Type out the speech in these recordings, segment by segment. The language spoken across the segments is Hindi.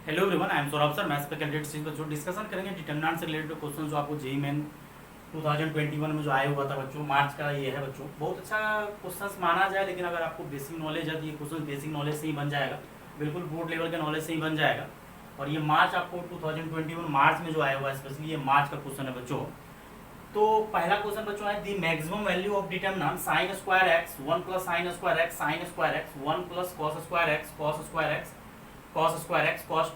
Hello everyone, I am Saurabh sir. Maths पे कैंडिडेट बच्चों डिस्कशन करेंगे डिटरमिनेंट से रिलेटेड क्वेश्चन जो आपको जेईई मेन 2021 में जो आया हुआ था बच्चों, मार्च का ये है बच्चों। बहुत अच्छा क्वेश्चन माना जाए, लेकिन अगर आपको बेसिक नॉलेज है तो ये क्वेश्चन बेसिक नॉलेज से ही बन जाएगा, बिल्कुल बोर्ड लेवल के नॉलेज से ही बन जाएगा। और ये मार्च आपको 2021 मार्च में जो आया हुआ है, स्पेशली ये मार्च का क्वेश्चन है बच्चों। तो पहला क्वेश्चन बच्चों है the maximum value of determinant sine square x 1 plus sine square x sine square x 1 plus cos square x cos square x cos square x cos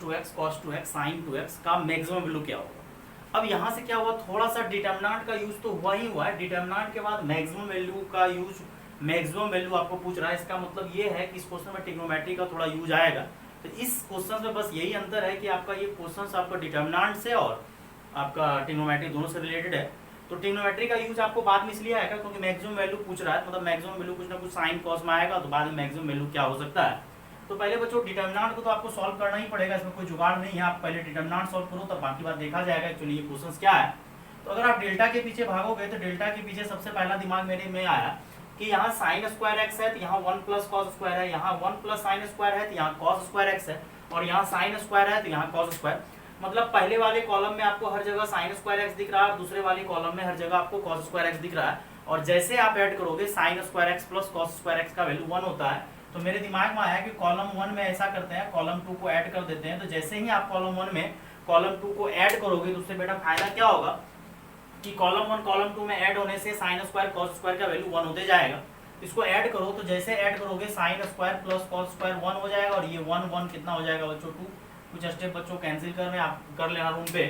2x sin 2x का मैक्सिमम वैल्यू क्या होगा। अब यहाँ से क्या हुआ, थोड़ा सा डिटरमिनेंट का यूज तो हुआ ही हुआ है, डिटरमिनेंट के बाद मैक्सिमम वैल्यू का यूज, मैक्सिमम वैल्यू आपको पूछ रहा है। इसका मतलब ये है कि इस क्वेश्चन में ट्रिग्नोमेट्री का थोड़ा यूज आएगा। तो इस क्वेश्चन में बस यही अंतर है कि आपका ये क्वेश्चन आपका डिटरमिनेंट से और आपका ट्रिग्नोमेट्री दोनों से रिलेटेड है। तो ट्रिग्नोमेट्री का यूज आपको बाद में इसलिए आएगा क्योंकि मैक्सिमम वैल्यू पूछ रहा है, मतलब मैक्सिमम वैल्यू कुछ ना कुछ साइन कॉस में आएगा, तो बाद में मैक्सिमम वैल्यू क्या हो सकता है। तो पहले बच्चों डिटरमिनेंट को तो आपको सॉल्व करना ही पड़ेगा, इसमें कोई जुगाड़ नहीं है। आप पहले डिटरमिनेंट सॉल्व करो, तब बाकी बात देखा जाएगा एक्चुअली ये क्वेश्चंस क्या है। तो अगर आप डेल्टा के पीछे भागोगे तो डेल्टा के पीछे सबसे पहला दिमाग मेरे में आया कि यहाँ साइन स्क्वायर एक्स है तो यहाँ 1 प्लस कॉस स्क्वायर है, यहाँ 1 प्लस साइन स्क्वायर है तो यहाँ कॉस स्क्वायर एक्स है, और यहाँ साइन स्क्वायर है तो यहाँ कॉस स्क्वायर। मतलब पहले वाले कॉलम में आपको हर जगह साइन स्क्वायर एक्स दिख रहा है और दूसरे वाले कॉलम में हर जगह आपको कॉस स्क्वायर एक्स दिख रहा है। और जैसे आप ऐड करोगे sine square x plus cos square x का वैल्यू 1 होता है। तो मेरे दिमाग में आया कि कॉलम 1 में ऐसा करते हैं, कॉलम 2 को ऐड कर देते हैं। तो जैसे ही आप कॉलम 1 में कॉलम 2 को ऐड करोगे तो उससे बेटा फायदा क्या होगा कि कॉलम 1 कॉलम 2 में ऐड होने से साइन स्क्वायर कॉस स्क्वायर का वैल्यू 1 होते जाएगा। इसको ऐड करो तो जैसे ऐड करोगे sine square plus cos square 1 हो जाएगा, और ये 1 1 कितना हो जाएगा बच्चों 2। कुछ स्टेप बच्चों कैंसिल करने आप कर लेना रूम पे।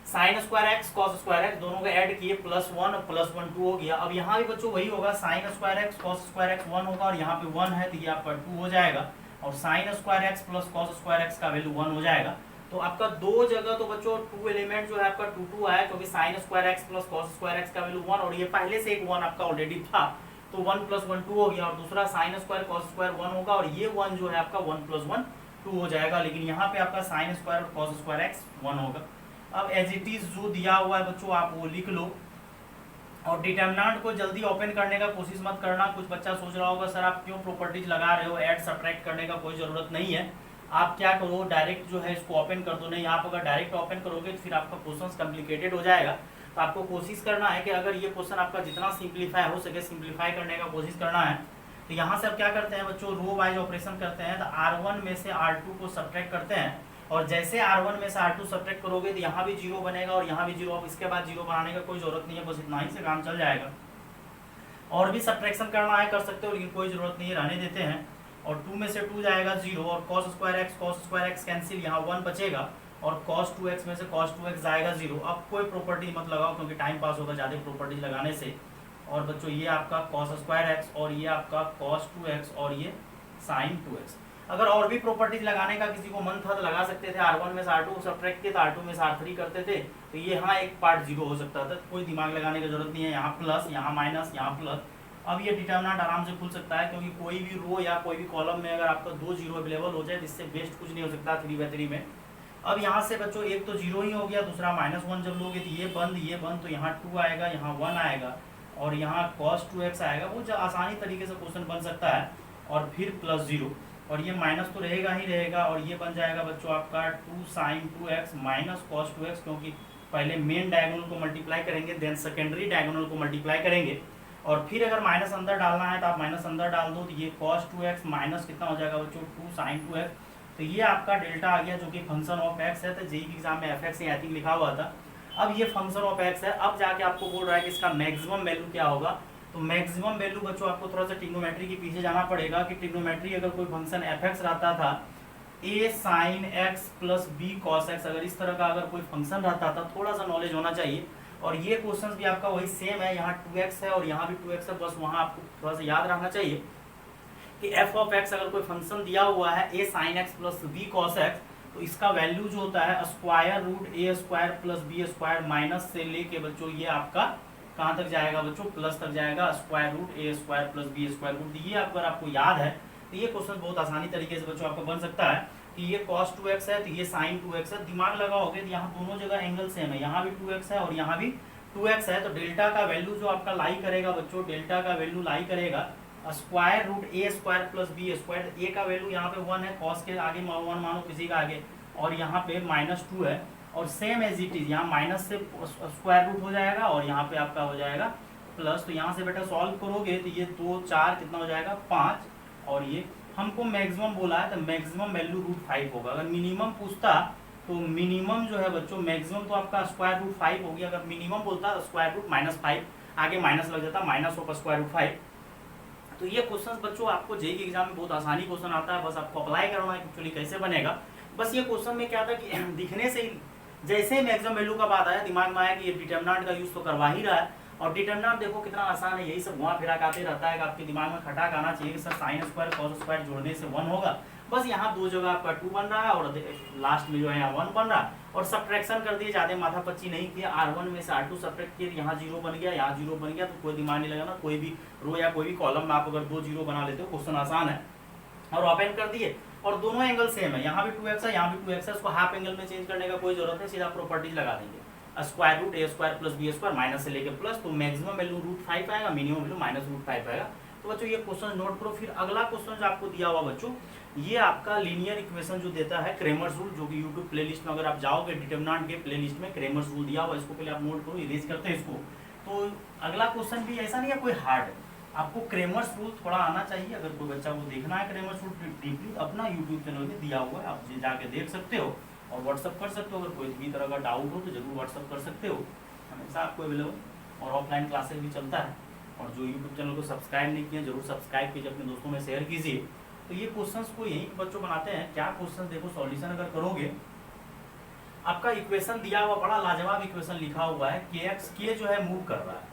Sine square x cos square x दोनों को ऐड किए, प्लस 1 और प्लस 1 2 हो गया। अब यहाँ भी बच्चों वही होगा, sine square x cos square x 1 होगा और यहाँ पे 1 है तो ये आपका 2 हो जाएगा, और sine square x plus cos square x का वैल्यू 1 हो जाएगा। तो आपका दो जगह तो बच्चों 2 एलिमेंट जो है आपका 2 2 आया, क्योंकि sine square x plus cos square x का वैल्यू 1 और ये पहले से एक 1 आपका ऑलरेडी था, तो 1 प्लस 1 2 हो गया। और दूसरा साइन स्क्वायर कॉस स्क्वायर 1 होगा और ये 1 जो है आपका 1 प्लस 1 2 हो जाएगा। लेकिन यहाँ पे आपका साइन स्क्वायर और कॉस स्क्वायर एक्स 1 होगा। अब एज इट इज जो दिया हुआ है बच्चों आप वो लिख लो, और डिटरमिनेंट को जल्दी ओपन करने का कोशिश मत करना। कुछ बच्चा सोच रहा होगा सर आप क्यों प्रॉपर्टीज लगा रहे हो, ऐड सब्ट्रैक्ट करने का कोई जरूरत नहीं है। आप क्या करो, डायरेक्ट जो है इसको ओपन कर दो। नहीं, आप अगर डायरेक्ट ओपन करोगे तो फिर आपका क्वेश्चन कॉम्प्लिकेटेड हो जाएगा। तो आपको कोशिश करना है कि अगर ये क्वेश्चन आपका जितना सिंप्लीफाई हो सके सिंप्लीफाई करने का कोशिश करना है। तो यहाँ से आप क्या करते हैं बच्चों, रो वाइज ऑपरेशन करते हैं। तो R1 में से R2 को सब्ट्रैक्ट करते हैं, और जैसे R1 में से R2 सब्ट्रैक्ट करोगे तो यहाँ भी 0 बनेगा और यहाँ भी 0। अब इसके बाद 0 बनाने का कोई जरूरत नहीं है, बस इतना ही से काम चल जाएगा। और भी सब्ट्रैक्शन करना है कर सकते हो, लेकिन कोई जरूरत नहीं है, रहने देते हैं। और 2 में से 2 जाएगा 0, और cos स्क्वायर एक्स कैंसिल, यहाँ 1 बचेगा, और cos 2x में से cos 2x जाएगा 0। अब कोई प्रॉपर्टी मत लगाओ क्योंकि टाइम पास होगा ज़्यादा प्रॉपर्टीज लगाने से। और बच्चों ये आपका cos स्क्वायर एक्स और ये आपका cos 2x और ये sin 2x। अगर और भी प्रॉपर्टीज लगाने का किसी को मन था तो लगा सकते थे। R1 में से R2 सब्ट्रैक्ट किए तो R2 में से R3 करते थे, तो ये यहाँ एक पार्ट 0 हो सकता था। कोई दिमाग लगाने की जरूरत नहीं है। यहाँ प्लस, यहाँ माइनस, यहाँ प्लस। अब ये डिटरमिनेंट आराम से खुल सकता है, क्योंकि कोई भी रो या कोई भी कॉलम में अगर आपका 2 0 अवेलेबल हो जाए तो इससे बेस्ट कुछ नहीं हो सकता 3/3 में। अब यहाँ से बच्चों एक तो 0 ही हो गया, दूसरा -1 जब लोगे तो ये बंद, तो यहाँ 2 आएगा, यहाँ 1 आएगा, और यहाँ cos 2x आएगा। वो जो आसानी तरीके से क्वेश्चन बन सकता है। और फिर प्लस 0, और ये माइनस तो रहेगा ही रहेगा, और ये बन जाएगा बच्चों आपका 2 sin 2x minus cos 2x, क्योंकि पहले मेन डायगोनल को मल्टीप्लाई करेंगे देन सेकेंडरी डायगोनल को मल्टीप्लाई करेंगे। और फिर अगर माइनस अंदर डालना है तो आप माइनस अंदर डाल दो, तो ये cos 2x माइनस कितना हो जाएगा बच्चों 2 sin 2x। तो ये आपका डेल्टा आ गया, जो कि फंक्शन ऑफ एक्स है। तो जेईई के एग्जाम में fx आई थिंक लिखा हुआ था। अब ये फंक्शन ऑफ एक्स है। अब जाके आपको बोल रहा है कि इसका मैक्सिमम वैल्यू क्या होगा। तो मैक्सिमम वैल्यू बच्चों आपको थोड़ा सा ट्रिग्नोमेट्री के पीछे जाना पड़ेगा कि ट्रिग्नोमेट्री अगर कोई फंक्शन fx रहता था, a sin x plus b cos x, अगर इस तरह का अगर कोई फंक्शन रहता था, थोड़ा सा नॉलेज होना चाहिए। और ये क्वेश्चन भी आपका वही सेम है, यहाँ 2x है और यहाँ भी 2x है, बस वहाँ आपको थोड़ा सा याद रखना चाहिए कि f ऑफ x अगर कोई फंक्शन दिया हुआ है a sin x plus b cos x, तो इसका वैल्यू जो होता है square root a square plus b square minus से लेके बच्चों ये आपका कहाँ तक जाएगा बच्चों, प्लस तक जाएगा, square root a square plus b square root. ये अगर आपको याद है तो ये क्वेश्चन बहुत आसानी तरीके से बच्चों आपको बन सकता है कि ये cos 2x है तो ये sin 2x है। दिमाग लगाओगे तो यहाँ दोनों जगह एंगल सेम है, यहाँ भी 2x है और यहाँ भी 2x है। तो डेल्टा का वैल्यू जो आपका लाई करेगा बच्चों, डेल्टा का वैल्यू लाई करेगा स्क्वायर रूट ए स्क्वायर प्लस बी स्क्वायर। ए का वैल्यू यहाँ पे 1 है, कॉस के आगे 1 मानो, किसी का आगे और यहाँ पे -2 है, और सेम एज इट इज यहाँ माइनस से स्क्वायर रूट हो जाएगा और यहाँ पे आपका हो जाएगा प्लस। तो यहाँ से बेटा सॉल्व करोगे तो ये 2 4 कितना हो जाएगा 5, और ये हमको मैक्सिमम बोला है तो मैक्सिमम वैल्यू √5 होगा। अगर मिनिमम पूछता तो मिनिमम जो है बच्चों मैक्सिमम तो आपका √5 हो गया, अगर मिनिमम बोलता √5 आगे माइनस लग जाता, माइनस होगा √5। तो ये क्वेश्चन बच्चों आपको जेईई के एग्जाम में बहुत आसानी क्वेश्चन आता है, बस आपको अप्लाई करना है एक्चुअली कैसे बनेगा। बस ये क्वेश्चन में क्या था कि दिखने से ही जैसे ही मैक्सिमम वैल्यू का बात आया दिमाग में आया कि ये डिटरमिनेंट का यूज तो करवा ही रहा है, और डिटरमिनेंट देखो कितना आसान है, यही सब घुमा फिरा आते रहता है कि आपके दिमाग में खटाक आना चाहिए कि sir sin square cos square जोड़ने से 1 होगा। बस यहाँ 2 जगह आपका 2 बन रहा है और लास्ट में जो है यहाँ 1 बन रहा है, और सब्ट्रैक्शन कर दिए, ज्यादा माथा पच्ची नहीं किया, R1 में से R2 सब्ट्रैक्ट किए, यहाँ 0 बन गया, यहाँ 0 बन गया, तो कोई दिमाग नहीं लगाना, कोई भी रो या कोई भी कॉलम में आप अगर 2 0 बना लेते हो क्वेश्चन आसान है, और ओपन कर दिए। और दोनों एंगल सेम है, यहाँ भी 2x है, यहाँ भी 2x है, इसको हाफ एंगल में चेंज करने का कोई जरूरत है, सीधा प्रॉपर्टीज लगा देंगे, √a² + b² माइनस से लेके प्लस, तो मैक्सिमम वैल्यू √5 आएगा, मिनिमम वैल्यू -√5 आएगा। तो बच्चों ये क्वेश्चन नोट करो। फिर अगला क्वेश्चन जो आपको दिया हुआ बच्चों, ये आपका लीनियर इक्वेशन जो देता है क्रेमर्स रूल, जो कि यूट्यूब प्लेलिस्ट में अगर आप जाओगे डिटरमिनेंट के प्लेलिस्ट में क्रेमर्स रूल दिया हुआ, इसको पहले आप नोट करो, इरेज करते हैं इसको। तो अगला क्वेश्चन भी ऐसा नहीं है कोई हार्ड है, आपको क्रेमर्स रूल थोड़ा आना चाहिए। अगर कोई बच्चा को देखना है क्रेमर्स रूल डीपली, अपना यूट्यूब चैनल में दिया हुआ है, आप जाके देख सकते हो और व्हाट्सअप कर सकते हो। अगर कोई भी तरह का डाउट हो तो जरूर व्हाट्सअप कर सकते हो, हमेशा आपको अवेलेबल, और ऑफलाइन क्लासेस भी चलता है। और जो यूट्यूब चैनल को सब्सक्राइब नहीं किया जरूर सब्सक्राइब कीजिए, अपने दोस्तों में शेयर कीजिए। तो ये क्वेश्चंस को यही बच्चों बनाते हैं। क्या क्वेश्चन देखो, सॉल्यूशन अगर करोगे, आपका इक्वेशन दिया हुआ बड़ा लाजवाब इक्वेशन लिखा हुआ है, के जो है मूव कर रहा है।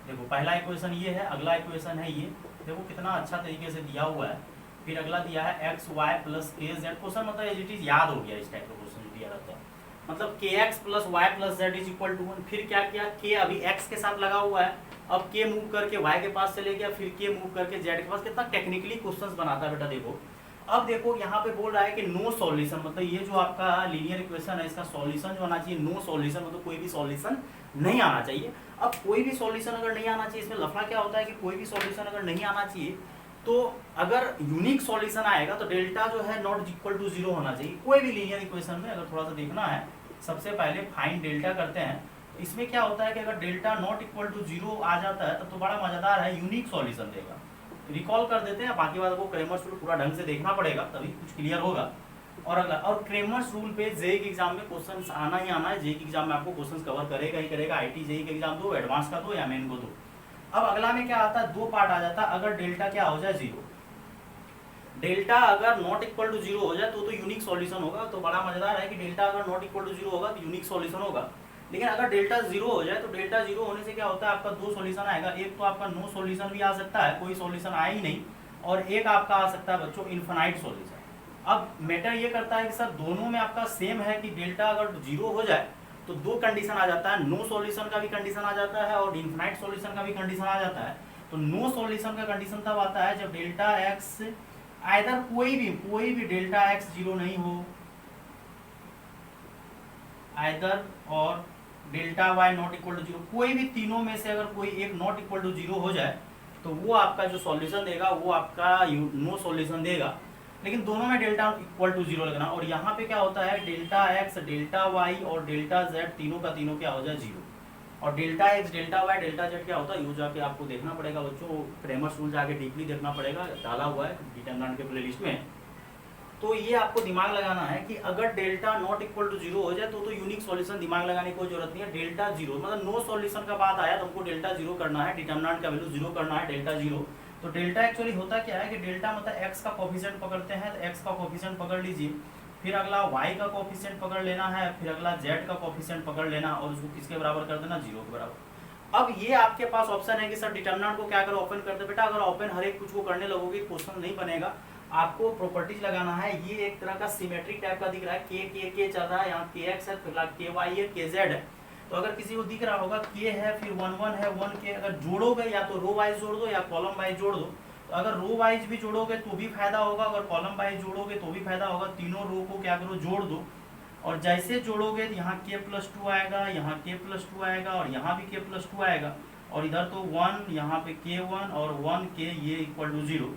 देखो पहला इक्वेशन ये है, अगला इक्वेशन है ये, देखो कितना अच्छा तरीके से दिया हुआ है। फिर अगला दिया है x y + a z, question मतलब एज इट इज याद हो गया, इस टाइप का क्वेश्चन दिया रहता है, मतलब kx + y + z = 1। फिर क्या किया, k अभी x के साथ लगा हुआ है, अब k मूव करके y के पास चले गया, फिर k मूव करके z के पास। कितना टेक्निकली क्वेश्चंस बनाता है बेटा। देखो अब देखो यहाँ पे बोल रहा है कि नो सॉल्यूशन, मतलब ये जो आपका लीनियर इक्वेशन है इसका सॉल्यूशन जो आना चाहिए, नो सॉल्यूशन मतलब कोई भी सॉल्यूशन नहीं आना चाहिए। अब कोई भी सॉल्यूशन अगर नहीं आना चाहिए, इसमें लफड़ा क्या होता है कि कोई भी सॉल्यूशन अगर नहीं आना चाहिए तो अगर यूनिक सॉल्यूशन आएगा तो डेल्टा जो है नॉट इक्वल टू 0 होना चाहिए। कोई भी लीनियर इक्वेशन में अगर थोड़ा सा देखना है, सबसे पहले फाइंड डेल्टा करते हैं, तो इसमें क्या होता है कि अगर डेल्टा नॉट इक्वल टू 0 आ जाता है तब तो बड़ा मजेदार है, यूनिक सॉल्यूशन देगा। रिकॉल कर देते हैं, बाकी बात को क्रेमर्स रूल पूरा ढंग से देखना पड़ेगा तभी कुछ क्लियर होगा। और अगला, और क्रेमर्स रूल पे जेईई के एग्जाम में क्वेश्चन आना ही आना है, जेईई के एग्जाम में आपको क्वेश्चन कवर करेगा ही करेगा। आईटी जेईई के एग्जाम दो, एडवांस का दो या मेन को दो। अब अगला में क्या आता है, 2 पार्ट आ जाता है। अगर डेल्टा क्या हो जाए 0, डेल्टा अगर नॉट इक्वल टू 0 हो जाए तो यूनिक सॉल्यूशन होगा। तो बड़ा मजेदार है कि डेल्टा अगर नॉट इक्वल टू 0 होगा तो यूनिक सॉल्यूशन होगा। लेकिन अगर डेल्टा 0 हो जाए तो डेल्टा 0 होने से क्या होता है, आपका 2 सॉल्यूशन आएगा। एक तो आपका नो सॉल्यूशन भी आ सकता है, कोई सॉल्यूशन आया ही नहीं, और एक आपका आ सकता है बच्चों इनफाइनाइट सॉल्यूशन। अब मैटर ये करता है कि सर दोनों में आपका सेम है कि डेल्टा अगर 0 हो जाए तो 2 कंडीशन आ जाता है, नो सॉल्यूशन का भी कंडीशन आ जाता है और इनफाइनाइट सॉल्यूशन का भी कंडीशन आ जाता है। तो नो सॉल्यूशन का कंडीशन तब आता है जब डेल्टा x आइदर कोई भी डेल्टा x 0 नहीं हो, आइदर और delta y not equal to 0, कोई भी तीनों में से अगर कोई एक नॉट इक्वल टू 0 हो जाए तो वो आपका जो सॉल्यूशन देगा वो आपका नो सॉल्यूशन देगा। लेकिन दोनों में डेल्टा इक्वल टू 0 लगना। और यहाँ पे क्या होता है, डेल्टा x डेल्टा y और डेल्टा z तीनों का तीनों क्या हो जाए 0, और delta x delta y delta z क्या होता है, ये जाके आपको देखना पड़ेगा बच्चों, क्रेमर्स रूल जाके डीपली देखना पड़ेगा, डाला हुआ है डिटरमिनेंट के प्लेलिस्ट में। तो ये आपको दिमाग लगाना है कि अगर डेल्टा नॉट इक्वल टू 0 हो जाए तो यूनिक सॉल्यूशन दिमाग लगाने की कोई जरूरत नहीं है। डेल्टा 0 मतलब नो सॉल्यूशन का बात आया तो हमको डेल्टा 0 करना है, डिटरमिनेंट का वैल्यू 0 करना है, डेल्टा 0। तो डेल्टा एक्चुअली होता क्या है कि डेल्टा मतलब x का कोफिशिएंट पकड़ते हैं, तो x का कोफिशिएंट पकड़ लीजिए, फिर अगला y का कोफिशिएंट पकड़ लेना है, फिर अगला z का कोफिशिएंट पकड़ लेना और उसको किसके बराबर कर देना, 0 के बराबर। अब ये आपके पास ऑप्शन है कि सर डिटरमिनेंट को क्या करो, ओपन कर दे। बेटा अगर ओपन हर एक कुछ को करने लगोगे क्वेश्चन नहीं बनेगा, आपको प्रॉपर्टीज लगाना है। ये एक तरह का सिमेट्रिक टाइप का दिख रहा है, k चल रहा है, यहाँ kx है, फिर ky है, kz है। तो अगर किसी को दिख रहा होगा k है, फिर 1 1 है, 1 k, अगर जोड़ोगे या तो रो वाइज जोड़ दो या कॉलम वाइज जोड़ दो। तो अगर रो वाइज भी जोड़ोगे तो भी फायदा होगा, अगर कॉलम वाइज जोड़ोगे तो भी फायदा होगा। तीनों रो को क्या करो, जोड़ दो, और जैसे जोड़ोगे तो यहाँ k+2 आएगा, यहाँ k+2 आएगा और यहाँ भी k+2 आएगा, और इधर तो 1, यहाँ पे k1 और 1 k ये इक्वल टू 0।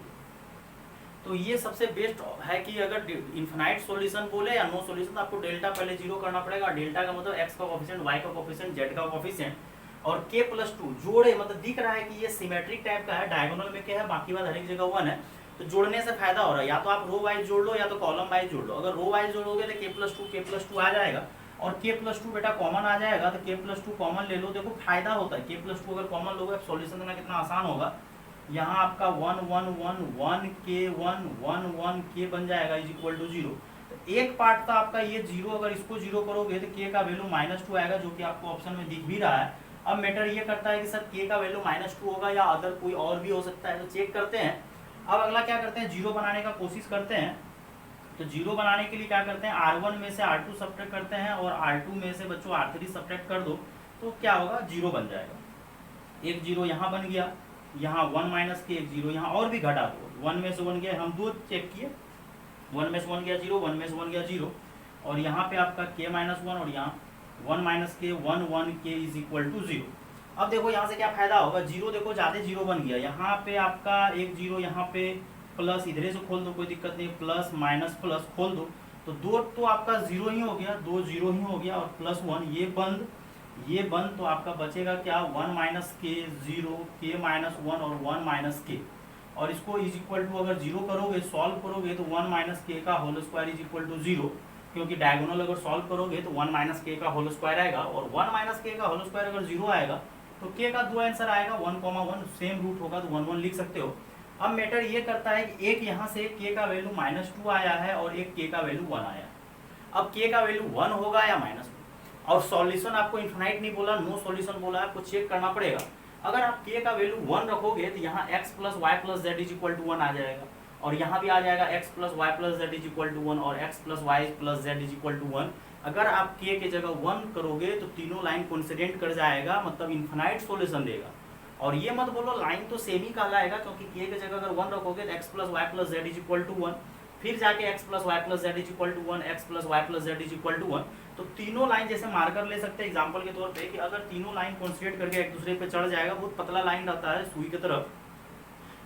तो ये सबसे बेस्ट है कि अगर इन्फिनाइट सॉल्यूशन बोले या नो सॉल्यूशन तो आपको डेल्टा पहले जीरो करना पड़ेगा। डेल्टा का मतलब एक्स का कोफिशिएंट, वाई का कोफिशिएंट, जेड का कोफिशिएंट और k प्लस टू जोड़े, मतलब दिख रहा है कि ये सिमेट्रिक टाइप का है, डायगोनल में क्या है, बाकी बात हर एक जगह वन है, तो जोड़ने से फायदा हो रहा है। या तो आप रो वाइज जोड़ लो या तो कॉलम वाइज जोड़ लो। अगर रो वाइज जोड़ोगे तो k प्लस टू आ जाएगा और k प्लस टू बेटा कॉमन आ जाएगा, तो k प्लस टू कॉमन ले लो। देखो फायदा होता है, k प्लस टू अगर कॉमन लोगे सॉल्यूशन देना कितना आसान होगा। यहाँ आपका 1 1 1 1 k 1 1 1 k बन जाएगा इज इक्वल टू जीरो। तो एक पार्ट था आपका ये जीरो, अगर इसको जीरो करोगे तो k का वैल्यू -2 आएगा, जो कि आपको ऑप्शन में दिख भी रहा है। अब मैटर ये करता है कि सर k का वैल्यू -2 होगा या अदर कोई और भी हो सकता है, तो चेक करते हैं। अब अगला क्या करते हैं, जीरो बनाने का कोशिश करते हैं। तो जीरो बनाने के लिए क्या करते हैं, R1 में से R2 सब्ट्रैक्ट करते हैं और R2 में से बच्चों R3 सब्ट्रैक्ट कर दो, तो क्या होगा, जीरो बन जाएगा। एक जीरो यहाँ बन गया, यहाँ 1 माइनस के एक जीरो यहाँ और भी घटा दो, 1 में से 1 गया, हम दो चेक किए, 1 में से 1 गया जीरो, 1 में से 1 गया जीरो, और यहाँ पे आपका k माइनस 1 और यहाँ 1 माइनस के 1 1 k is equal to zero. अब देखो यहाँ से क्या फायदा होगा, जीरो देखो ज्यादा जीरो बन गया, यहाँ पे आपका एक जीरो, यहाँ पे प्लस, इधरे से खोल दो कोई दिक्कत नहीं, प्लस माइनस प्लस खोल दो, तो दो तो आपका जीरो ही हो गया, दो जीरो ही हो गया और प्लस 1 ये बंद, ये बंद, तो आपका बचेगा क्या, 1 माइनस के जीरो, k माइनस 1 और 1 माइनस के, और इसको इज इक्वल टू अगर जीरो करोगे, सॉल्व करोगे तो 1 माइनस के का whole square is equal to zero, क्योंकि डायगोनल अगर सॉल्व करोगे तो 1 माइनस के का होल स्क्वायर आएगा, और 1 माइनस के का होल स्क्वायर अगर जीरो आएगा तो k का दो आंसर आएगा, 1, 1 सेम रूट होगा तो 1 1 लिख सकते हो। अब मैटर ये करता है कि एक यहाँ से k का वैल्यू -2 आया है और एक k का वैल्यू 1 आया है। अब k का वैल्यू 1 होगा या -2, और सॉल्यूशन आपको इन्फिनाइट नहीं बोला, नो सॉल्यूशन बोला, आपको चेक करना पड़ेगा। अगर आप k का वैल्यू 1 रखोगे तो यहाँ x plus Y plus Z is equal to 1 आ जाएगा, और यहाँ भी आ जाएगा x plus Y plus Z is equal to 1 और x plus Y plus Z is equal to 1। अगर आप k के जगह 1 करोगे तो तीनों लाइन कोइंसिडेंट कर जाएगा, मतलब इन्फिनाइट सॉल्यूशन देगा। और ये मत बोलो लाइन तो सेम ही कहलाएगा, क्योंकि k के जगह अगर 1 रखोगे तो x plus Y plus Z is equal to 1, फिर जाके x plus Y plus Z is equal to 1, x plus Y plus Z is equal to 1। तो तीनों लाइन जैसे मार्कर ले सकते हैं एग्जांपल के तौर पे, कि अगर तीनों लाइन कोइंसिडेंट करके एक दूसरे पे चढ़ जाएगा, बहुत पतला लाइन रहता है सुई की तरफ,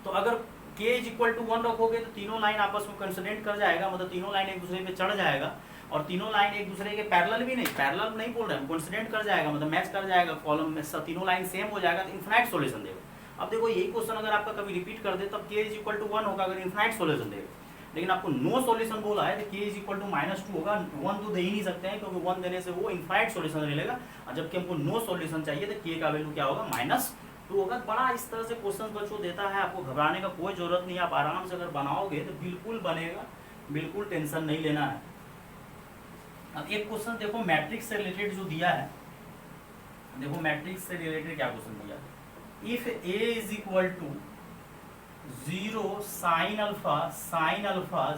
तो अगर k इज इक्वल टू 1 रखोगे तो तीनों लाइन आपस में कोइंसिडेंट कर जाएगा, मतलब तीनों लाइन एक दूसरे पे चढ़ जाएगा, और तीनों लाइन एक दूसरे के पैरेलल भी नहीं, पैरेलल नहीं बोल रहे हैं, कोइंसिडेंट कर जाएगा, मतलब मैच कर जाएगा, कॉलम में तीनों लाइन सेम हो जाएगा, तो इन्फिनाइट सॉल्यूशन देगा। अब देखो यही क्वेश्चन अगर आपका कभी रिपीट कर दे तब k इज इक्वल टू 1 होगा अगर इन्फिनाइट सॉल्यूशन देगा, लेकिन आपको नो सॉल्यूशन बोला है तो k इज इक्वल टू -2 होगा। 1 तो दे ही नहीं सकते हैं, क्योंकि 1 देने से वो इन्फिनाइट सॉल्यूशन ले लेगा, और जबकि हमको नो सॉल्यूशन चाहिए तो k का वैल्यू क्या होगा, -2 होगा। बड़ा इस तरह से क्वेश्चन बच्चों देता है, आपको घबराने का कोई जरूरत नहीं, आप आराम से अगर बनाओगे तो बिल्कुल बनेगा, बिल्कुल टेंशन नहीं लेना है। अब एक क्वेश्चन देखो मैट्रिक्स से रिलेटेड जो दिया है, देखो मैट्रिक्स से रिलेटेड क्या क्वेश्चन दिया है, if a is equal to 0 sin alpha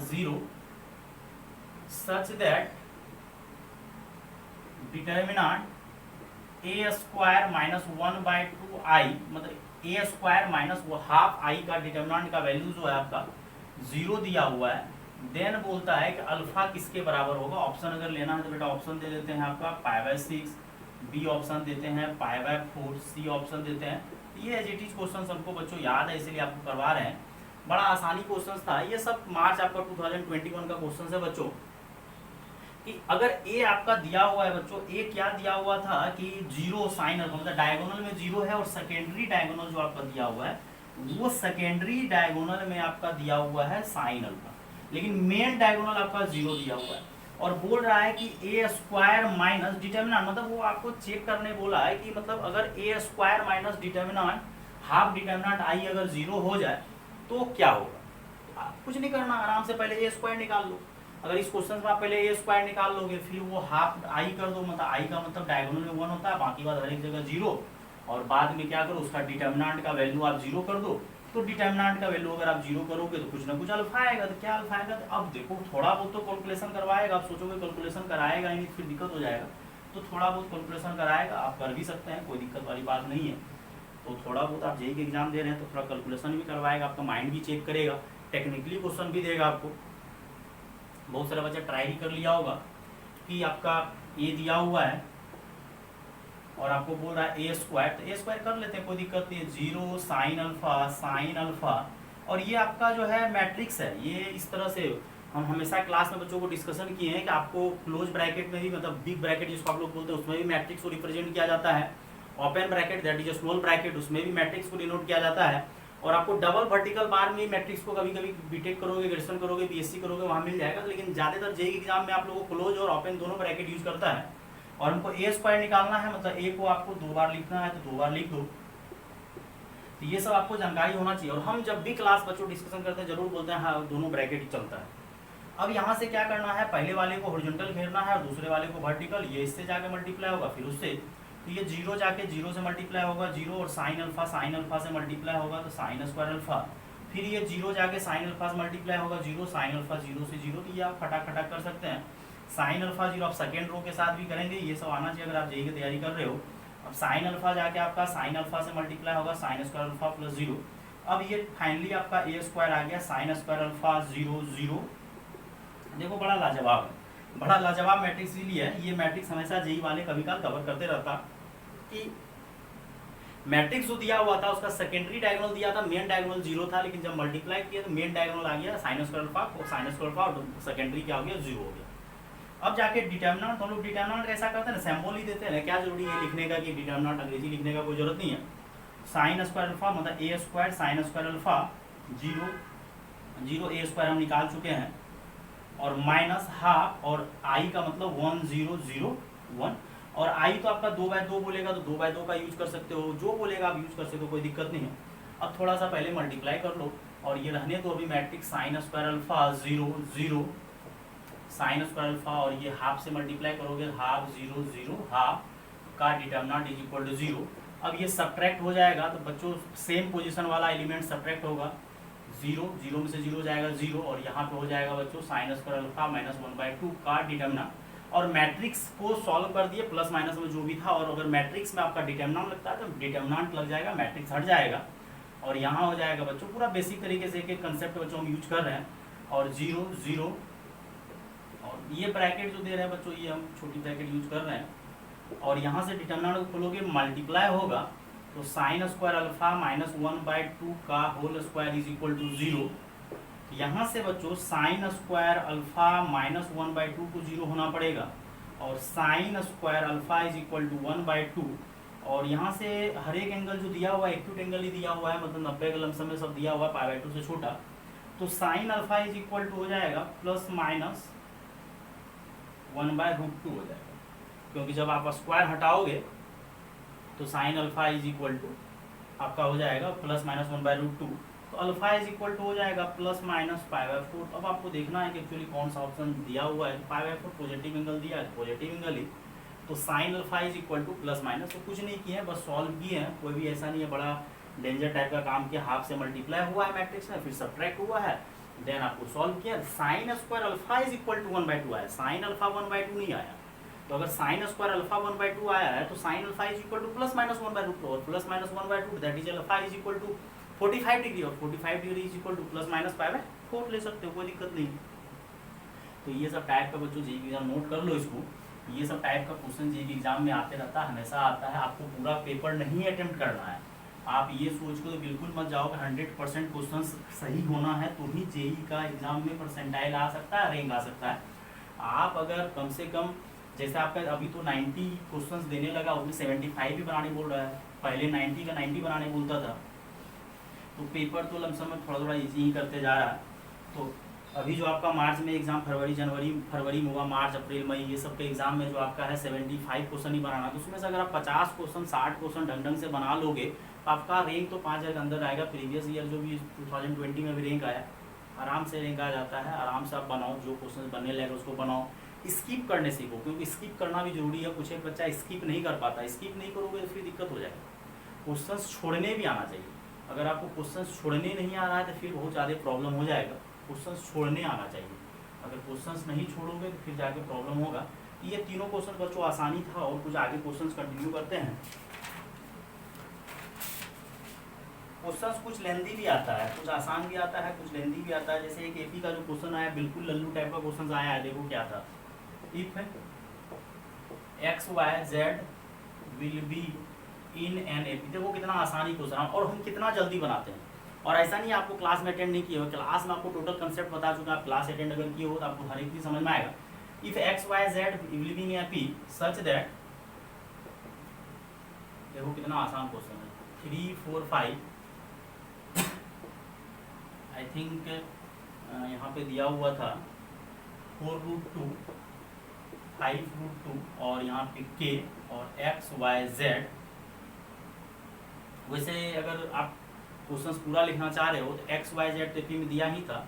0 such that determinant a square minus 1/2i, मतलब a square minus half i का डिटर्मिनेंट का वैल्यू जो है आपका 0 दिया हुआ है, देन बोलता है कि अल्फा किसके बराबर होगा। ऑप्शन अगर लेना है तो बेटा ऑप्शन दे देते हैं आपका π/6, बी ऑप्शन देते हैं π/4, सी ऑप्शन देते हैं। ये एज इट इज क्वेश्चन सबको बच्चों याद है, इसीलिए आपको करवा रहे हैं, बड़ा आसानी क्वेश्चन था। ये सब मार्च आपका 2021 का क्वेश्चन है बच्चों, कि अगर ए आपका दिया हुआ है बच्चों, ए क्या दिया हुआ था कि 0 साइन अल्फा, मतलब डायगोनल में 0 है, और सेकेंडरी डायगोनल जो आपका दिया हुआ है वो सेकेंडरी डायगोनल में आपका दिया हुआ है साइन अल्फा, लेकिन मेन डायगोनल आपका 0 दिया हुआ है, और बोल रहा है कि ए स्क्वायर माइनस डिटर्मिनेंट, मतलब वो आपको चेक करने बोला है कि मतलब अगर A square minus determinant half determinant I अगर 0 हो जाए तो क्या होगा। कुछ नहीं करना, आराम से पहले ए स्क्वायर निकाल लो। अगर इस क्वेश्चन में आप पहले ए स्क्वायर निकाल लोगे, फिर वो हाफ आई कर दो, मतलब आई का मतलब डायगोनल में 1 होता है, बाकी बात हर एक जगह 0, और बाद में क्या करो उसका डिटर्मिनेंट का वैल्यू आप 0 कर दो। तो डिटर्मिनेंट का वैल्यू अगर आप 0 करोगे तो कुछ ना कुछ अल्फा आएगा, तो क्या अल्फा आएगा, तो अब देखो थोड़ा बहुत तो कैलकुलेशन करवाएगा, आप सोचोगे कैलकुलेशन कराएगा ही नहीं फिर दिक्कत हो जाएगा, तो थोड़ा बहुत कैलकुलेशन कराएगा, आप कर भी सकते हैं, कोई दिक्कत वाली बात नहीं है। तो थोड़ा बहुत आप जेईई के एग्जाम दे रहे हैं तो थोड़ा कैलकुलेशन भी करवाएगा, आपका माइंड भी चेक करेगा, टेक्निकली क्वेश्चन भी देगा आपको। बहुत सारा बच्चा ट्राई भी कर लिया होगा कि आपका ए दिया हुआ है और आपको बोल रहा है ए स्क्वायर, तो ए स्क्वायर कर लेते हैं, कोई दिक्कत नहीं है। 0 साइन अल्फा और ये आपका जो है मैट्रिक्स है, ये इस तरह से हम हमेशा क्लास में बच्चों को डिस्कशन किए हैं कि आपको क्लोज ब्रैकेट में भी, मतलब बिग ब्रैकेट जिसको आप लोग बोलते हैं, उसमें भी मैट्रिक्स को रिप्रेजेंट किया जाता है। Open bracket that is small bracket, उसमें भी मैट्रिक्स को डिनोट किया जाता है। और आपको डबल वर्टिकल बार में मैट्रिक्स को कभी कभी बीटेक करोगे, ग्रेजुएशन करोगे, बीएससी करोगे, वहाँ मिल जाएगा। लेकिन ज़्यादातर जेईई एग्जाम में आप लोगों को क्लोज और ओपन दोनों ब्रैकेट यूज करता है। और हमको ए स्क्वायर निकालना है, मतलब ए को आपको 2 बार लिखना है तो 2 बार लिख दो। तो ये सब आपको जानकारी होना चाहिए। और हम जब भी क्लास बच्चों डिस्कशन करते हैं जरूर बोलते हैं हाँ दोनों ब्रैकेट ही चलता है। अब यहाँ से क्या करना है, पहले वाले को हॉरिजॉन्टल घेरना है और दूसरे वाले को वर्टिकल। ये इससे जाके मल्टीप्लाई होगा, फिर उससे, तो ये 0 जाके 0 से मल्टीप्लाई होगा 0, और साइन अल्फा से मल्टीप्लाई होगा तो साइन स्क्वायर अल्फा। फिर ये 0 जाके साइन अल्फा से मल्टीप्लाई होगा 0, साइन अल्फा 0 से 0। तो ये आप फटाक फटाक कर सकते हैं। साइन अल्फा 0 आप सेकेंड रो के साथ भी करेंगे, ये सब आना चाहिए अगर आप जेईई की तैयारी कर रहे हो। अब साइन अल्फा जाके आपका साइन अल्फा से मल्टीप्लाई होगा साइन स्क्वायर अल्फा प्लस 0। अब ये फाइनली आपका ए स्क्वायर आ गया साइन स्क्वायर अल्फा 0 0। देखो बड़ा लाजवाब है, बड़ा लाजवाब मैट्रिक्स इसलिए है, ये मैट्रिक्स हमेशा जेईई वाले कभी काल कवर करते रहता कि मैट्रिक्स जो दिया हुआ था उसका सेकेंडरी डायगोनल दिया था, मेन डायगोनल 0 था, लेकिन जब मल्टीप्लाई किया तो मेन डायगोनल आ गया साइन स्क्वायर अल्फा, और साइन स्क्वायर अल्फा और सेकेंडरी क्या हो गया 0 हो गया। अब जाके डिटर्मिनेंट, हम लोग डिटर्मिनेंट कैसा करते हैं ना, सिंबल ही देते हैं, क्या जरूरी है लिखने का कि डिटर्मिनेंट अंग्रेजी लिखने का कोई जरूरत नहीं है। साइन स्क्वायर अल्फा मतलब ए स्क्वायर साइन स्क्वायर अल्फा 0 0, ए स्क्वायर हम निकाल चुके हैं, और माइनस हाफ, और आई का मतलब 1 0 0 1, और आई तो आपका 2/2 बोलेगा तो 2/2 का यूज कर सकते हो, जो बोलेगा आप यूज कर सकते हो, कोई दिक्कत नहीं है। अब थोड़ा सा पहले मल्टीप्लाई कर लो, और ये रहने तो अभी matrix sign square alpha 0 0 sign square alpha, और ये हाफ से मल्टीप्लाई करोगे हाफ 0 0 हाफ का डिटर्मिनेंट इज इक्वल टू 0। अब ये सब्ट्रैक्ट हो जाएगा तो बच्चों सेम पोजीशन वाला एलिमेंट सब्ट्रैक्ट होगा, 0 0 में से 0 जाएगा 0, और यहाँ पे हो जाएगा बच्चों साइन स्क्वायर अल्फा माइनस 1/2 का डिटर्मिनेंट। और मैट्रिक्स को सॉल्व कर दिए, प्लस माइनस में जो भी था, और अगर मैट्रिक्स में आपका डिटर्मिनेंट लगता है तो डिटर्मिनेंट लग जाएगा, मैट्रिक्स हट जाएगा, और यहाँ हो जाएगा बच्चों पूरा बेसिक तरीके से एक कंसेप्ट बच्चों हम यूज कर रहे हैं। और 0 0, और ये ब्रैकेट जो दे रहे हैं बच्चों ये हम छोटी ब्रैकेट यूज कर रहे हैं, और यहाँ से डिटर्मिनेंट को खोलोगे मल्टीप्लाई होगा तो साइन स्क्वायर अल्फा माइनस 1/2 का whole square is equal to 0। यहाँ से बच्चों साइन स्क्वायर अल्फा माइनस 1/2 को 0 होना पड़ेगा, और sine square alpha is equal to 1/2, और यहाँ से हर एक एंगल जो दिया हुआ है एक्यूट एंगल ही दिया हुआ है, मतलब 90 के लमसम में सब दिया हुआ है π/2 से छोटा, तो sine alpha is equal to हो जाएगा प्लस माइनस 1/√2 हो जाएगा, क्योंकि जब आप स्क्वायर हटाओगे तो sine alpha is equal to आपका हो जाएगा प्लस माइनस 1/√2, तो अल्फा इज इक्वल टू हो जाएगा प्लस माइनस π/4। अब आपको देखना है कि एक्चुअली कौन सा ऑप्शन दिया हुआ है, π/4 पॉजिटिव एंगल दिया है, पॉजिटिव एंगल ही, तो sine alpha is equal to plus minus. तो कुछ नहीं किए हैं, बस सॉल्व किए हैं, कोई भी ऐसा नहीं है बड़ा डेंजर टाइप का काम किया। हाफ से मल्टीप्लाई हुआ है मैट्रिक्स में, फिर सब्ट्रैक्ट हुआ है, देन आपको सॉल्व किया। Sine square alpha is equal to 1/2 आया, साइन अल्फा 1/2 नहीं आया। तो अगर साइन स्क्वायर अल्फा 1/2 आया है तो sine alpha is equal to plus minus 1/2, और plus minus 1/2 that is alpha is equal to 45 degree, और 45 degree is equal to plus minus π/4 ले सकते हो, कोई दिक्कत नहीं। तो ये सब टाइप का बच्चों जेईई एग्जाम नोट कर लो इसको, ये सब टाइप का क्वेश्चन जेईई एग्जाम में आते रहता है, हमेशा आता है। आपको पूरा पेपर नहीं अटेम्प्ट करना है, आप ये सोच को तो बिल्कुल मत जाओ कि 100% क्वेश्चन सही होना है तो ही जेईई का एग्जाम में परसेंटाइल आ सकता है, रैंक आ सकता है। आप अगर कम से कम, जैसे आपका अभी तो 90 क्वेश्चंस देने लगा, उसमें 75 भी बनाने बोल रहा है, पहले 90 का 90 बनाने बोलता था, तो पेपर तो लमसम में थोड़ा थोड़ा ईजी ही करते जा रहा है। तो अभी जो आपका मार्च में एग्जाम, फरवरी में होगा, मार्च अप्रैल मई ये सब के एग्जाम में जो आपका है 75 क्वेश्चन ही बनाना, तो उसमें से अगर आप 50 क्वेश्चन 60 क्वेश्चन ढंग से बना लोगे तो आपका रैंक तो 5000 के अंदर आएगा। प्रीवियस ईयर जो भी 2020 में भी रैंक आया, आराम से रैंक आ जाता है। आराम से आप बनाओ, जो क्वेश्चन बनने लगे उसको बनाओ, स्किप करने सीखो, क्योंकि स्किप करना भी जरूरी है। कुछ एक बच्चा स्किप नहीं कर पाता, स्किप नहीं करोगे तो फिर दिक्कत हो जाएगा। क्वेश्चन छोड़ने भी आना चाहिए, अगर आपको क्वेश्चन छोड़ने नहीं आ रहा है तो फिर बहुत ज़्यादा प्रॉब्लम हो जाएगा। क्वेश्चन छोड़ने आना चाहिए, अगर क्वेश्चन नहीं छोड़ोगे तो फिर जाके प्रॉब्लम होगा। ये तीनों क्वेश्चन बच्चों आसानी था, और कुछ आगे क्वेश्चन कंटिन्यू करते हैं। क्वेश्चन कुछ लेंदी भी आता है, कुछ आसान भी आता है, कुछ लेंदी भी आता है। जैसे एक एपी का जो क्वेश्चन आया, बिल्कुल लल्लू टाइप का क्वेश्चन आया है, देखो क्या था। If X Y Z will be in an AP, देखो कितना आसानी क्वेश्चन, और हम कितना जल्दी बनाते हैं। और ऐसा नहीं आपको क्लास में अटेंड नहीं किया हो, क्लास में आपको टोटल कंसेप्ट बता चुका है, आप क्लास अटेंड अगर किए हो तो आपको हर एक चीज समझ में आएगा। If X Y Z living in P such that, देखो कितना आसान क्वेश्चन है, 3 4 5 आई थिंक यहाँ पे दिया हुआ था 4√2 5√2 और यहाँ पे k और x y z। वैसे अगर आप क्वेश्चन पूरा लिखना चाह रहे हो तो x y z तो में दिया ही था,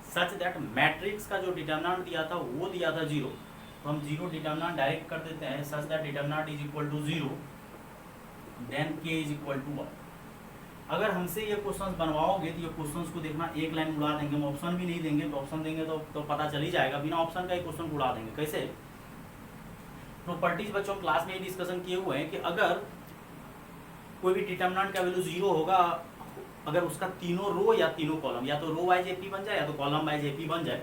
सच दैट मैट्रिक्स का जो डिटर्मिनेंट दिया था वो दिया था 0, तो हम 0 डिटर्मिनेंट डायरेक्ट कर देते हैं, such that determinant is equal to 0 then k is equal to 1। अगर हमसे ये क्वेश्चंस बनवाओगे तो ये क्वेश्चंस को देखना एक लाइन उड़ा देंगे, हम ऑप्शन भी नहीं देंगे, तो ऑप्शन देंगे तो पता चल ही जाएगा, बिना ऑप्शन का ही क्वेश्चन उड़ा देंगे। कैसे? प्रॉपर्टीज बच्चों क्लास में ही डिस्कशन किए हुए हैं कि अगर कोई भी डिटर्मिनेंट का वैल्यू 0 होगा, अगर उसका तीनों रो या तीनों कॉलम या तो रो वाइज एपी बन जाए या तो कॉलम वाइज एपी बन जाए,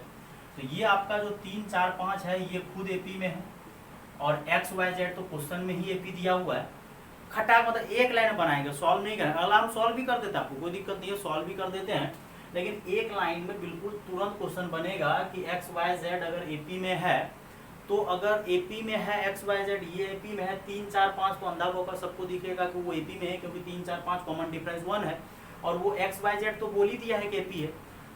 तो ये आपका जो 3 4 5 है ये खुद एपी में है और एक्स वाई जेड तो क्वेश्चन में ही एपी दिया हुआ है। खटाक मतलब एक लाइन बनाएंगे, सॉल्व नहीं करेंगे, अगला हम सॉल्व भी कर देते हैं, आपको कोई दिक्कत नहीं है, सॉल्व भी कर देते हैं, लेकिन एक लाइन में बिल्कुल तुरंत क्वेश्चन बनेगा कि एक्स वाई जेड अगर एपी में है, तो अगर एपी में है एक्स वाई जेड, ये एपी में है 3 4 5, तो अंधा होकर सबको दिखेगा कि वो एपी में है, क्योंकि 3 4 5 कॉमन डिफरेंस 1 है और वो एक्स वाई जेड तो बोल ही दिया है कि एपी है।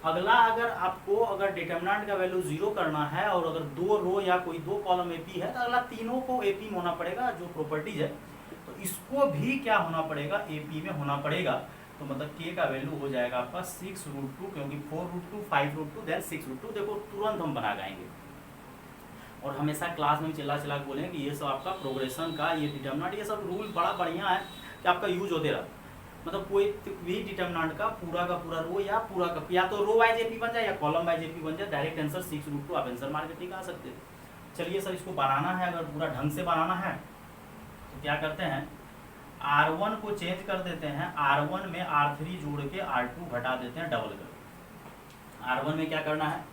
अगला अगर आपको अगर डिटर्मिनेंट का वैल्यू 0 करना है और अगर 2 रो या कोई 2 कॉलम एपी है, तो अगला तीनों को एपी में होना पड़ेगा जो प्रॉपर्टीज है, तो इसको भी क्या होना पड़ेगा, एपी में होना पड़ेगा। तो मतलब k का वैल्यू हो जाएगा आपका 6√2, क्योंकि 4√2 5√2 देन 6√2। देखो तुरंत हम बना गाएंगे और हमेशा क्लास में चिल्ला चिल्ला बोलेंगे कि ये सब आपका प्रोग्रेशन का ये डिटर्मिनेंट, ये सब रूल बड़ा बढ़िया है कि आपका यूज होते रहा, मतलब कोई भी डिटर्मिनेंट का पूरा रो या तो रो वाइज एपी बन जाए या कॉलम वाइज एपी बन जाए, डायरेक्ट आंसर 6√2 आप आंसर मार के ठीक आ सकते थे। चलिए सर इसको बनाना है, अगर पूरा ढंग से बनाना है तो क्या करते हैं, R1 को चेंज कर देते हैं, R1 में R3 जोड़ के R2 घटा देते हैं डबल कर। R1 में क्या करना है,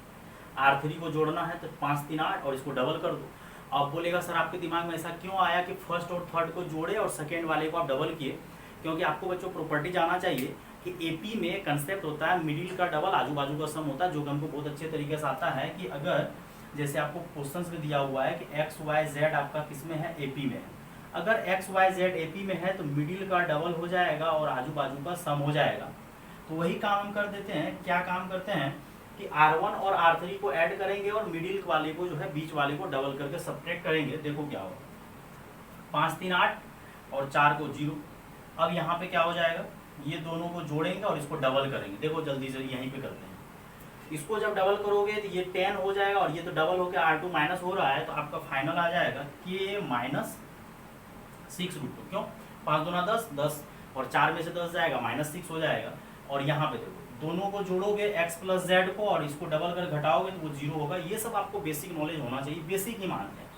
R3 को जोड़ना है तो 5 3 8 और इसको डबल कर दो। अब बोलेगा सर आपके दिमाग में ऐसा क्यों आया कि फर्स्ट और थर्ड को जोड़े और सेकेंड वाले को आप डबल किए, क्योंकि आपको बच्चों प्रॉपर्टी जाना चाहिए कि एपी में कंसेप्ट होता है मिडिल का डबल आजू बाजू का सम होता है, जो कि हमको बहुत अच्छे तरीके से आता है कि अगर जैसे आपको क्वेश्चंस में दिया हुआ है कि एक्स वाई जेड आपका किस में है, एपी में है, अगर एक्स वाई जेड एपी में है तो मिडिल का डबल हो जाएगा और आजू बाजू का सम हो जाएगा। तो वही काम हम कर देते हैं, क्या काम करते हैं कि R1 और R3 को ऐड करेंगे और मिडिल वाले को जो है बीच वाले को डबल करके सब्ट्रैक्ट करेंगे। देखो क्या होगा, 5 3 8 और 4 को 0। अब यहाँ पे क्या हो जाएगा, ये दोनों को जोड़ेंगे और इसको डबल करेंगे। देखो जल्दी से यहीं पे करते हैं, इसको जब डबल करोगे तो ये 10 हो जाएगा और ये तो डबल होकर R2 माइनस हो रहा है, तो आपका फाइनल आ जाएगा k माइनस 6√2। क्यों, 5 दूना 10 10 और 4 में से 10 जाएगा -6 हो जाएगा। और यहाँ पे देखो दोनों को जोड़ोगे x प्लस जेड को और इसको डबल कर घटाओगे तो वो 0 होगा। ये सब आपको बेसिक नॉलेज होना चाहिए, बेसिक ही मानते हैं,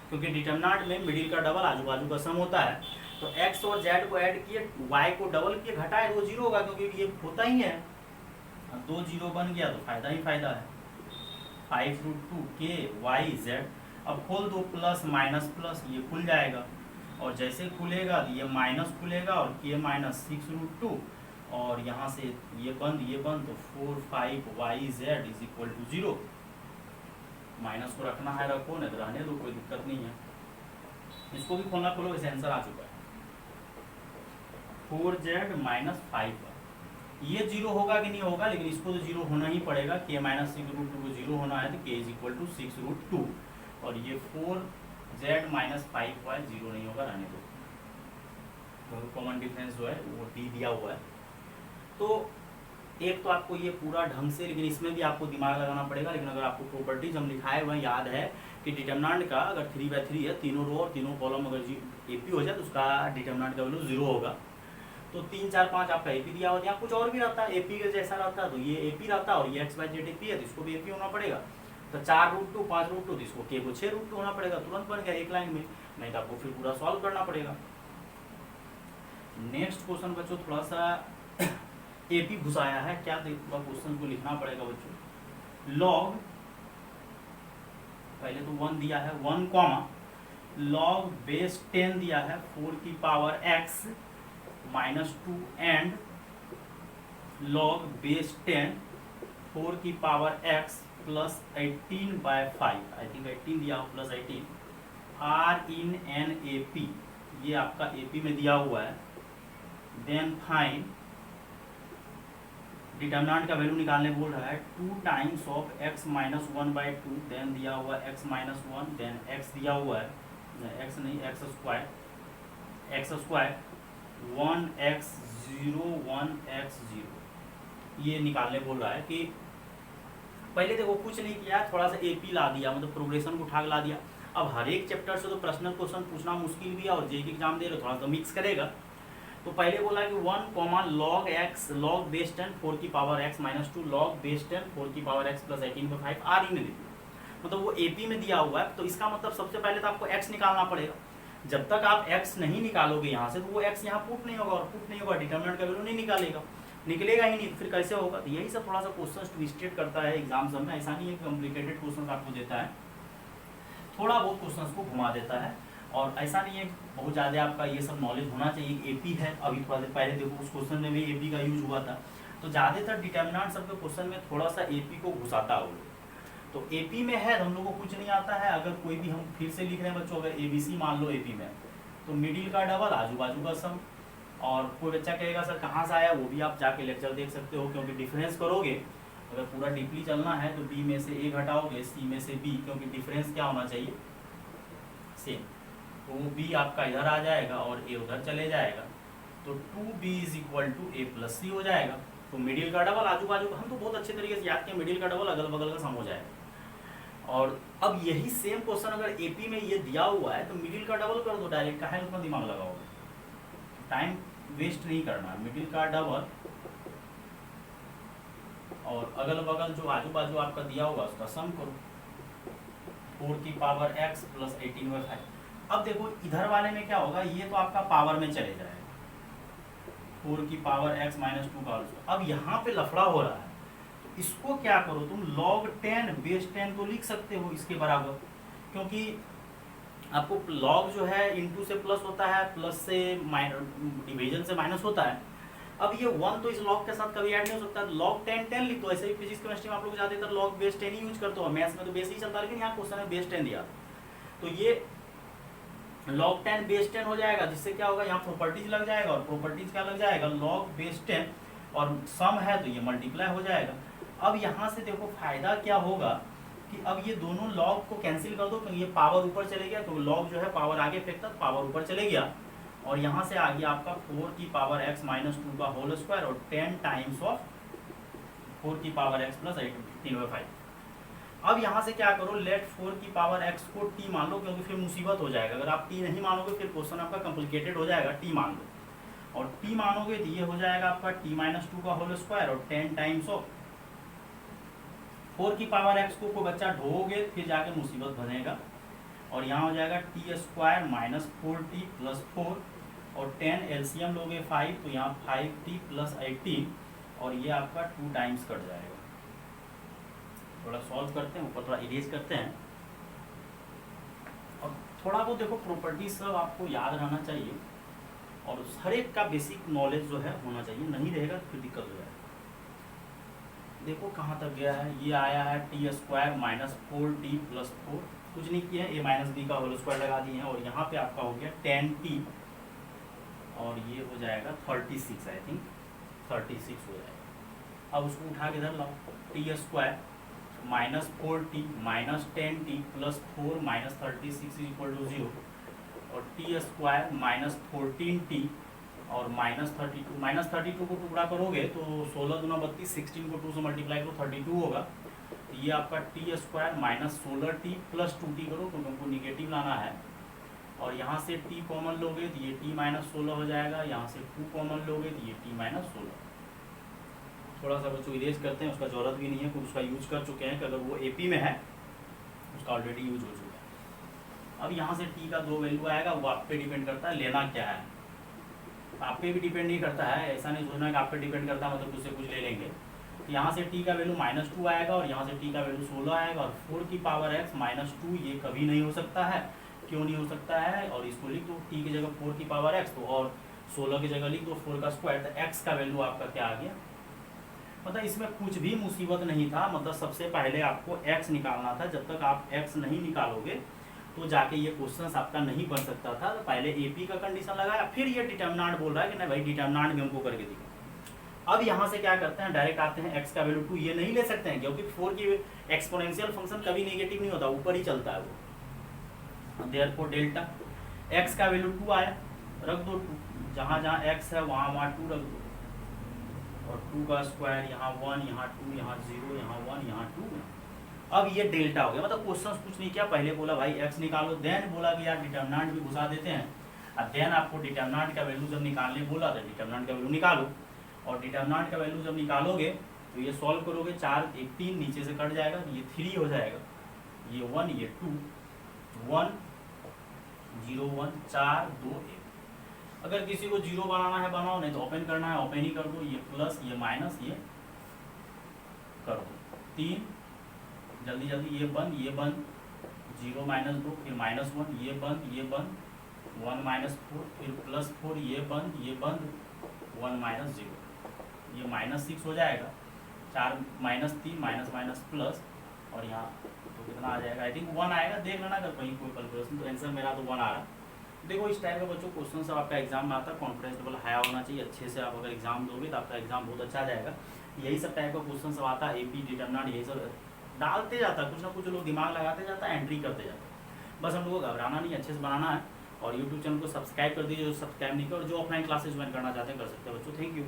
क्योंकि डिटर्मिनेंट में मिडिल का डबल आजू बाजू का सम होता है। तो x और z को ऐड किए, y को डबल किए, घटाए तो 0 होगा, क्योंकि ये होता ही है। 2 0 बन गया तो फायदा ही फायदा है। 5√2 k y z, अब खोल दो प्लस माइनस प्लस, ये खुल जाएगा और जैसे खुलेगा तो ये माइनस खुलेगा और k माइनस 6√2 और यहाँ से ये बंद तो 4 5 y z is equal to 0। Minus को रखना है रखो, नहीं तो रहने दो, कोई दिक्कत नहीं है। इसको भी खोलना खोलो, इसे आंसर आ चुका है 4z माइनस 5। ये 0 होगा कि नहीं होगा, लेकिन इसको तो 0 होना ही पड़ेगा। k माइनस 6√2 को 0 होना है तो k इज इक्वल टू 6√2 और ये 4z माइनस 5y 0 नहीं होगा, रहने दो, तो कॉमन डिफरेंस जो है वो d दिया हुआ है। तो एक तो आपको ये पूरा ढंग से, लेकिन इसमें भी आपको दिमाग लगाना पड़ेगा। लेकिन अगर आपको प्रॉपर्टीज हम लिखाए हुए याद है कि डिटर्मिनेंट का अगर 3/3 है, तीनों रो और तीनों कॉलम अगर एपी हो जाए तो उसका डिटर्मिनेंट का वैल्यू 0 होगा। तो 3 4 5 आपका एपी दिया होता है, यहाँ कुछ और भी रहता है एपी के जैसा रहता है, तो ये एपी रहता है और ये एक्स वाई जेड एपी है तो इसको भी एपी होना पड़ेगा। तो 4√2 5√2 तो इसको k को 6√2 होना पड़ेगा, तुरंत बन गया एक लाइन में, नहीं तो आपको फिर पूरा सॉल्व करना पड़ेगा। नेक्स्ट क्वेश्चन बच्चों थोड़ा सा एपी घुसाया है, क्या क्वेश्चन को लिखना पड़ेगा बच्चों। लॉग, पहले तो 1 दिया है, 1 कॉमा लॉग बेस 10 दिया है 4 की power x -2 and log base 10 4 की power x plus 18/5, I think 18 दिया हो, plus 18 are in an A P, ये आपका ए पी में दिया हुआ है। देन फाइंड डिटर्मिनेंट का वैल्यू निकालने बोल रहा है 2 times of x minus 1/2, then दिया हुआ x माइनस 1, देन x दिया हुआ है, x नहीं x स्क्वायर 1x0 1x0, ये निकालने बोल रहा है कि पहले देखो कुछ नहीं किया, थोड़ा सा एपी ला दिया, मतलब प्रोग्रेशन को उठा के ला दिया। अब हर एक चैप्टर से तो पर्सनल क्वेश्चन पूछना मुश्किल भी है, और जेईई एग्जाम दे रहे थोड़ा सा मिक्स करेगा। तो पहले बोला कि 1 लॉग x लॉग बेस 10 4 की power x minus 2 log base 10 4 की power x plus 18/5 R E में दिया, मतलब वो एपी में दिया हुआ है। तो इसका मतलब सबसे पहले तो आपको x निकालना पड़ेगा। जब तक आप x नहीं निकालोगे यहाँ से, तो वो x यहाँ पुट नहीं होगा, और पुट नहीं होगा डिटरमिनेंट का वैल्यू नहीं निकलेगा ही नहीं, तो फिर कैसे होगा। तो यही सब थोड़ा सा क्वेश्चन ट्विस्टेड करता है एग्जाम सब में, ऐसा नहीं है कि कॉम्प्लिकेटेड क्वेश्चन आपको देता है, थोड़ा बहुत क्वेश्चन को घुमा देता है, और ऐसा नहीं है बहुत ज़्यादा आपका ये सब नॉलेज होना चाहिए। एपी है, अभी थोड़ा देर पहले देखो उस क्वेश्चन में भी एपी का यूज हुआ था, तो ज़्यादातर डिटर्मिनेंट सबके क्वेश्चन में थोड़ा सा एपी को घुसाता हो। तो एपी में है, हम लोग को कुछ नहीं आता है। अगर कोई भी हम फिर से लिख रहे हैं बच्चों, अगर एबीसी मान लो एपी में, तो मिडिल का डबल आजू बाजू का सम, और कोई बच्चा कहेगा सर कहाँ से आया, वो भी आप जाके लेक्चर देख सकते हो, क्योंकि डिफरेंस करोगे अगर पूरा डीपली चलना है तो बी में से ए घटाओगे, सी में से बी, क्योंकि डिफरेंस क्या होना चाहिए सेम, तो वो बी आपका इधर आ जाएगा और ए उधर चले जाएगा, तो 2b is equal to A plus C हो जाएगा। तो मिडिल का डबल आजू बाजू का, हम तो बहुत अच्छे तरीके से याद किए, मिडिल का डबल अगल बगल का सम हो जाएगा। और अब यही सेम क्वेश्चन अगर एपी में ये दिया हुआ है, तो मिडिल का डबल कर दो डायरेक्ट, काहे उतना दिमाग लगाओगे, टाइम वेस्ट नहीं करना। मिडिल का डबल और अगल बगल जो आजू बाजू आपका दिया होगा उसका सम करो, 4 की पावर x प्लस 18/5। अब देखो इधर वाले में क्या होगा, ये तो आपका पावर में चले जाएगा, 4 की पावर x माइनस 2 का। अब यहाँ पे लफड़ा हो रहा है, तो इसको क्या करो तुम, log 10 बेस 10 तो लिख सकते हो इसके बराबर, क्योंकि आपको log जो है इनटू से प्लस होता है, प्लस से डिवीजन से माइनस होता है। अब ये 1 तो इस log के साथ कभी ऐड नहीं हो सकता, log 10 10 लिख दो। ऐसे ही फिजिक्स केमिस्ट्री में आप लोग ज्यादातर log बेस 10 ही यूज करते हो, मैथ्स में तो बेस ही चलता है, लेकिन यहाँ क्वेश्चन में बेस 10 दिया, तो ये log 10 बेस 10 हो जाएगा, जिससे क्या होगा यहाँ प्रॉपर्टीज लग जाएगा, और प्रॉपर्टीज क्या लग जाएगा, log बेस 10, और सम है तो ये मल्टीप्लाई हो जाएगा। अब यहाँ से देखो फायदा क्या होगा कि अब ये दोनों log को कैंसिल कर दो, क्योंकि ये पावर ऊपर चले गया, तो log जो है पावर आगे फेंकता, पावर ऊपर चले गया, और यहाँ से आ गया आपका 4 की पावर x माइनस 2 का होल स्क्वायर, और 10 टाइम्स ऑफ 4 की पावर x प्लस 18/5। अब यहाँ से क्या करो, लेट 4 की पावर x को t मान लो, क्योंकि फिर मुसीबत हो जाएगा, अगर आप t नहीं मानोगे फिर क्वेश्चन आपका कॉम्प्लिकेटेड हो जाएगा, t मान लो, और t मानोगे तो ये हो जाएगा आपका t माइनस 2 का होल स्क्वायर, और 10 टाइम्स ऑफ 4 की पावर x को कोई बच्चा ढोगे फिर जाके मुसीबत बनेगा, और यहाँ हो जाएगा T square minus 4t plus 4, और 10 एलसीएम लोगे 5, तो यहाँ 5t प्लस 18, और ये आपका 2 टाइम्स कट जाएगा। थोड़ा सॉल्व करते हैं, ऊपर थोड़ा इरेज करते हैं, और थोड़ा बहुत देखो प्रॉपर्टी सब आपको याद रहना चाहिए, और हर एक का बेसिक नॉलेज जो है होना चाहिए, नहीं रहेगा फिर दिक्कत हो जाएगा। देखो कहाँ तक गया है, ये आया है T square minus 4t plus 4, कुछ नहीं किया, ए माइनस बी का होल स्क्वायर लगा दिए हैं, और यहाँ पे आपका हो गया 10t, और ये हो जाएगा 36, आई थिंक 36 हो जाएगा। अब उसको उठा के इधर लाओ, T square minus 4t minus 10t plus 4 minus 36 equal to 0, और टी स्क्वायर माइनस 14t और माइनस 32 को टुकड़ा करोगे तो 16 दूना 32, 16 को 2 से मल्टीप्लाई करो 32 होगा। तो ये आपका T square minus 16t plus 2t करो, क्योंकि हमको निगेटिव लाना है, और यहाँ से t कॉमन लोगे तो ये t माइनस 16 हो जाएगा, यहाँ से 2 कॉमन लोगे तो ये t माइनस 16। थोड़ा सा बच्चों इरेज करते हैं, उसका जरूरत भी नहीं है, कुछ उसका यूज कर चुके हैं, कि अगर वो एपी में है उसका ऑलरेडी यूज हो चुका है। अब यहाँ से t का 2 वैल्यू आएगा, वो आप पे डिपेंड करता है लेना क्या है, आप पे भी डिपेंड नहीं करता है, ऐसा नहीं सोचना कि आप पे डिपेंड करता है मतलब उससे कुछ ले लेंगे। तो यहाँ से t का वैल्यू माइनस 2 आएगा, और यहाँ से t का वैल्यू 16 आएगा, और 4 की पावर x माइनस 2 ये कभी नहीं हो सकता है, क्यों नहीं हो सकता है, और इसको लिख दो t की जगह 4 की पावर x, तो और 16 की जगह लिख दो 4 का स्क्वायर, तो x का वैल्यू आपका क्या आ गया मतलब इसमें कुछ भी मुसीबत नहीं था। मतलब सबसे पहले आपको x निकालना था। जब तक आप x नहीं निकालोगे तो जाके ये क्वेश्चन आपका नहीं बन सकता था। तो पहले AP का कंडीशन लगाया, फिर ये डिटर्मिनेंट बोल रहा है कि नहीं भाई डिटर्मिनेंट भी हमको करके दिखा। अब यहाँ से क्या करते हैं, डायरेक्ट आते हैं x का वैल्यू 2 ये नहीं ले सकते हैं, क्योंकि 4 की एक्सपोनेंशियल फंक्शन कभी नेगेटिव नहीं होता, ऊपर ही चलता है वो। देयरफॉर डेल्टा x का वैल्यू 2 आया, रख दो 2, जहाँ जहाँ x है वहाँ 2 रख दो, और 2 का स्क्वायर यहाँ 1, यहाँ 2, यहाँ 0, यहाँ 1, यहाँ 2। अब ये डेल्टा हो गया। मतलब क्वेश्चन कुछ नहीं किया, पहले बोला भाई x निकालो, देन बोला कि यार डिटर्मिनेंट भी घुसा देते हैं, और देन आपको डिटर्मिनेंट का वैल्यू जब निकालने बोला तो डिटर्मिनेंट का वैल्यू निकालो। और डिटर्मिनेंट का वैल्यू जब निकालोगे तो ये सॉल्व करोगे, 4 1 3 नीचे से कट जाएगा, ये 3 हो जाएगा, ये 1 ये 2, 1 0 1 4 2 1। अगर किसी को 0 बनाना है बनाओ, नहीं तो ओपन करना है ओपन ही कर दो, ये प्लस ये माइनस ये कर दो, 3 जल्दी जल्दी, ये बंद 0 -2, फिर -1 ये बंद 1 -4, फिर +4 ये बंद 1 -0, ये -6 हो जाएगा, 4 -3 माइनस प्लस, और यहाँ तो कितना आ जाएगा, आई थिंक 1 आएगा। देख लेना अगर कहीं कोई कैलकुलेशन, तो आंसर मेरा तो 1 आ रहा। देखो इस टाइप का बच्चों क्वेश्चन सब आपका एग्जाम में आता है, कॉन्फिडेंस लेवल हाई होना चाहिए, अच्छे से आप अगर एग्जाम दोगे तो आपका एग्जाम बहुत अच्छा जाएगा। यही सब टाइप का क्वेश्चन सब आता है, AP डिटर्मिनेंट यही सब डालते जाता है, कुछ ना कुछ लोग दिमाग लगाते जाता है, एंट्री करते जाते हैं। बस हम लोग को घबराना नहीं, अच्छे से बनाना है। और यूट्यूब चैनल को सब्सक्राइब कर दीजिए जो सब्सक्राइब नहीं किया, और जो ऑफलाइन क्लासेस ज्वाइन करना चाहते हैं कर सकते हैं बच्चों। Thank you.